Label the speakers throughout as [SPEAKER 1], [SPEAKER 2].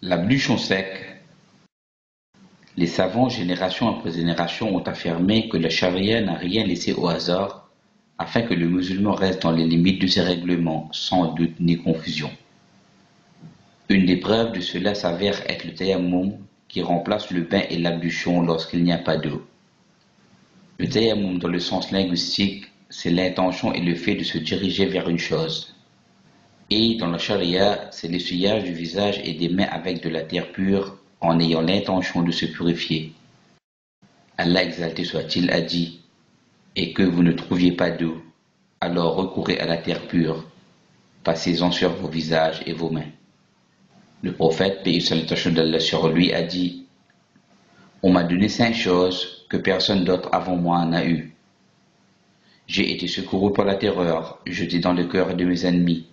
[SPEAKER 1] L'ablution sec. Les savants, génération après génération, ont affirmé que la charia n'a rien laissé au hasard afin que le musulman reste dans les limites de ses règlements, sans doute ni confusion. Une des preuves de cela s'avère être le tayammum qui remplace le bain et l'ablution lorsqu'il n'y a pas d'eau. Le tayammum dans le sens linguistique, c'est l'intention et le fait de se diriger vers une chose. Et dans la charia, c'est l'essuyage du visage et des mains avec de la terre pure en ayant l'intention de se purifier. Allah exalté soit-il a dit, et que vous ne trouviez pas d'eau, alors recourez à la terre pure, passez-en sur vos visages et vos mains. Le prophète, paix et salutation d'Allah sur lui, a dit, on m'a donné 5 choses que personne d'autre avant moi n'a eu. J'ai été secouru par la terreur, jeté dans le cœur de mes ennemis,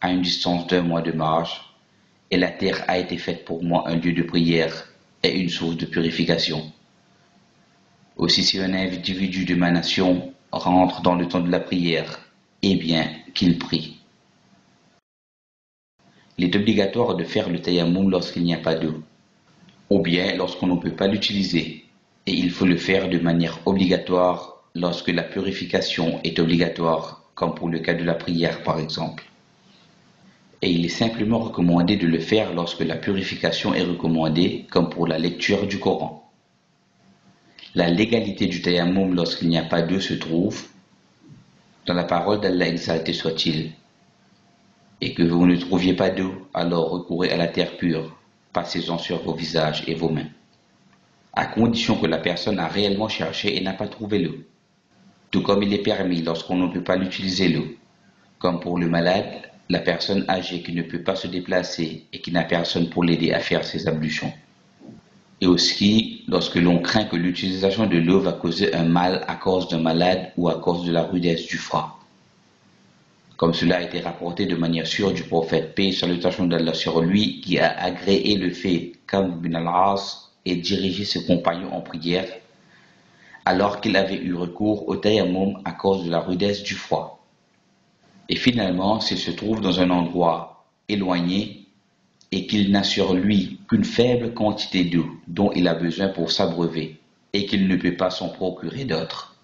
[SPEAKER 1] à une distance d'1 mois de marche, et la terre a été faite pour moi un lieu de prière et une source de purification. Aussi si un individu de ma nation rentre dans le temps de la prière, eh bien qu'il prie. Il est obligatoire de faire le tayammum lorsqu'il n'y a pas d'eau, ou bien lorsqu'on ne peut pas l'utiliser, et il faut le faire de manière obligatoire lorsque la purification est obligatoire, comme pour le cas de la prière par exemple. Et il est simplement recommandé de le faire lorsque la purification est recommandée, comme pour la lecture du Coran. La légalité du tayammum lorsqu'il n'y a pas d'eau se trouve dans la parole d'Allah exalté soit-il. Et que vous ne trouviez pas d'eau, alors recourez à la terre pure, passez-en sur vos visages et vos mains. À condition que la personne a réellement cherché et n'a pas trouvé l'eau. Tout comme il est permis lorsqu'on ne peut pas l'utiliser l'eau, comme pour le malade, la personne âgée qui ne peut pas se déplacer et qui n'a personne pour l'aider à faire ses ablutions. Et aussi lorsque l'on craint que l'utilisation de l'eau va causer un mal à cause d'un malade ou à cause de la rudesse du froid. Comme cela a été rapporté de manière sûre du prophète, paix et salutation d'Allah sur lui, qui a agréé le fait qu'Amr ibn al-As ait dirigé ses compagnons en prière, alors qu'il avait eu recours au tayammum à cause de la rudesse du froid. Et finalement, s'il se trouve dans un endroit éloigné et qu'il n'a sur lui qu'une faible quantité d'eau dont il a besoin pour s'abreuver et qu'il ne peut pas s'en procurer d'autres,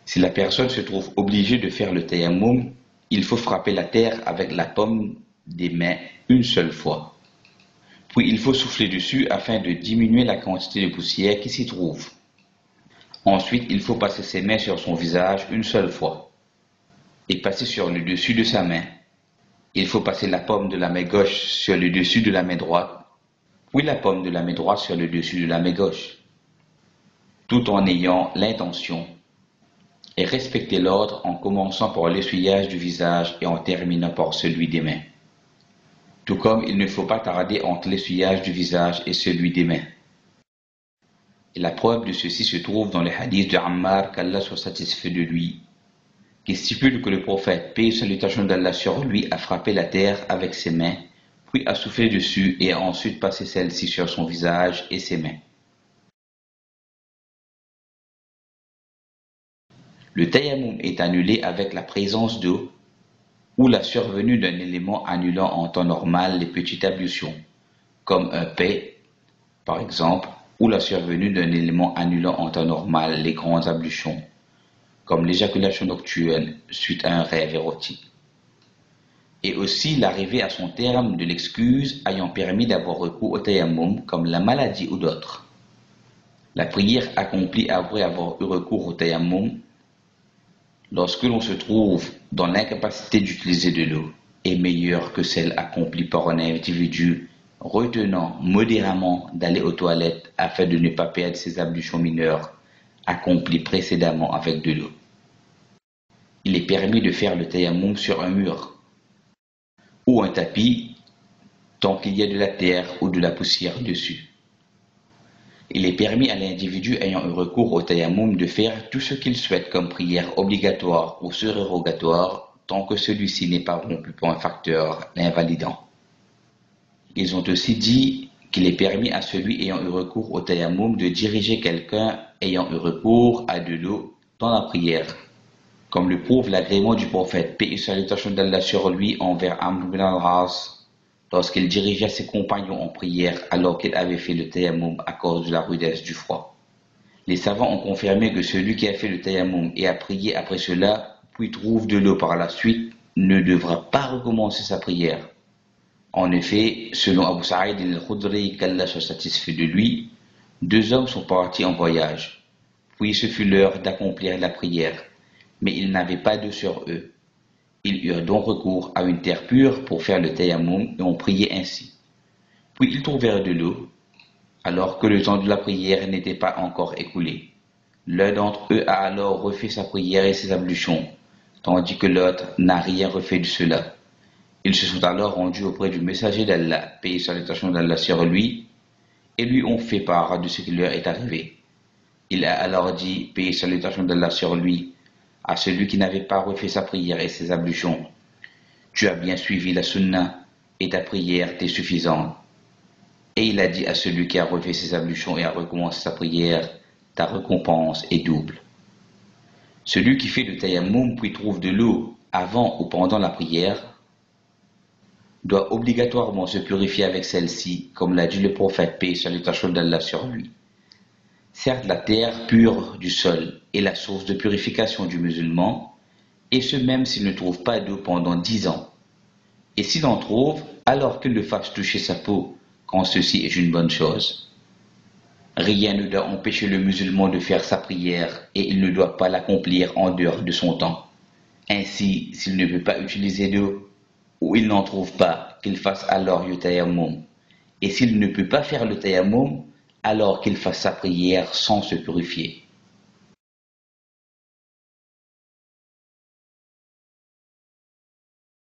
[SPEAKER 1] si la personne se trouve obligée de faire le tayammum, il faut frapper la terre avec la paume des mains une seule fois. Puis il faut souffler dessus afin de diminuer la quantité de poussière qui s'y trouve. Ensuite, il faut passer ses mains sur son visage une seule fois et passer sur le dessus de sa main. Il faut passer la paume de la main gauche sur le dessus de la main droite, puis la paume de la main droite sur le dessus de la main gauche, tout en ayant l'intention et respecter l'ordre en commençant par l'essuyage du visage et en terminant par celui des mains. Tout comme il ne faut pas tarder entre l'essuyage du visage et celui des mains. Et la preuve de ceci se trouve dans le hadith de Ammar, qu'Allah soit satisfait de lui, qui stipule que le prophète, paix et salutation d'Allah sur lui, a frappé la terre avec ses mains, puis a soufflé dessus et a ensuite passé celle-ci sur son visage et ses mains. Le tayammum est annulé avec la présence d'eau ou la survenue d'un élément annulant en temps normal les petites ablutions, comme un paix, par exemple, ou la survenue d'un élément annulant en temps normal les grandes ablutions, comme l'éjaculation nocturne suite à un rêve érotique. Et aussi l'arrivée à son terme de l'excuse ayant permis d'avoir recours au tayammum, comme la maladie ou d'autres. La prière accomplie après avoir eu recours au tayammum, lorsque l'on se trouve dans l'incapacité d'utiliser de l'eau, est meilleure que celle accomplie par un individu retenant modérément d'aller aux toilettes afin de ne pas perdre ses ablutions mineures accomplies précédemment avec de l'eau. Il est permis de faire le tayammum sur un mur ou un tapis tant qu'il y a de la terre ou de la poussière dessus. Il est permis à l'individu ayant eu recours au tayammum de faire tout ce qu'il souhaite comme prière obligatoire ou surérogatoire tant que celui-ci n'est pas rompu par un facteur l'invalidant. Ils ont aussi dit qu'il est permis à celui ayant eu recours au tayammum de diriger quelqu'un ayant eu recours à de l'eau dans la prière, comme le prouve l'agrément du prophète, paix et salutation d'Allah sur lui envers Amr ibn al-As, lorsqu'il dirigea ses compagnons en prière alors qu'il avait fait le tayammum à cause de la rudesse du froid. Les savants ont confirmé que celui qui a fait le tayammum et a prié après cela, puis trouve de l'eau par la suite, ne devra pas recommencer sa prière. En effet, selon Abu Sa'id al-Khudri, qu'Allah soit satisfait de lui, deux hommes sont partis en voyage. Puis ce fut l'heure d'accomplir la prière, mais ils n'avaient pas d'eau sur eux. Ils eurent donc recours à une terre pure pour faire le tayammum et ont prié ainsi. Puis ils trouvèrent de l'eau, alors que le temps de la prière n'était pas encore écoulé. L'un d'entre eux a alors refait sa prière et ses ablutions, tandis que l'autre n'a rien refait de cela. Ils se sont alors rendus auprès du messager d'Allah, paix et salutation d'Allah sur lui, et lui ont fait part de ce qui leur est arrivé. Il a alors dit, paix et salutation d'Allah sur lui, à celui qui n'avait pas refait sa prière et ses ablutions: tu as bien suivi la sunna et ta prière t'est suffisante. Et il a dit à celui qui a refait ses ablutions et a recommencé sa prière: ta récompense est double. Celui qui fait le tayammum puis trouve de l'eau avant ou pendant la prière doit obligatoirement se purifier avec celle-ci, comme l'a dit le prophète, paix et salutation d'Allah sur lui. Certes, la terre pure du sol est la source de purification du musulman, et ce même s'il ne trouve pas d'eau pendant 10 ans. Et s'il en trouve, alors qu'il le fasse toucher sa peau, quand ceci est une bonne chose. Rien ne doit empêcher le musulman de faire sa prière, et il ne doit pas l'accomplir en dehors de son temps. Ainsi, s'il ne peut pas utiliser d'eau, ou il n'en trouve pas, qu'il fasse alors le tayammum. Et s'il ne peut pas faire le tayammum, alors qu'il fasse sa prière sans se purifier.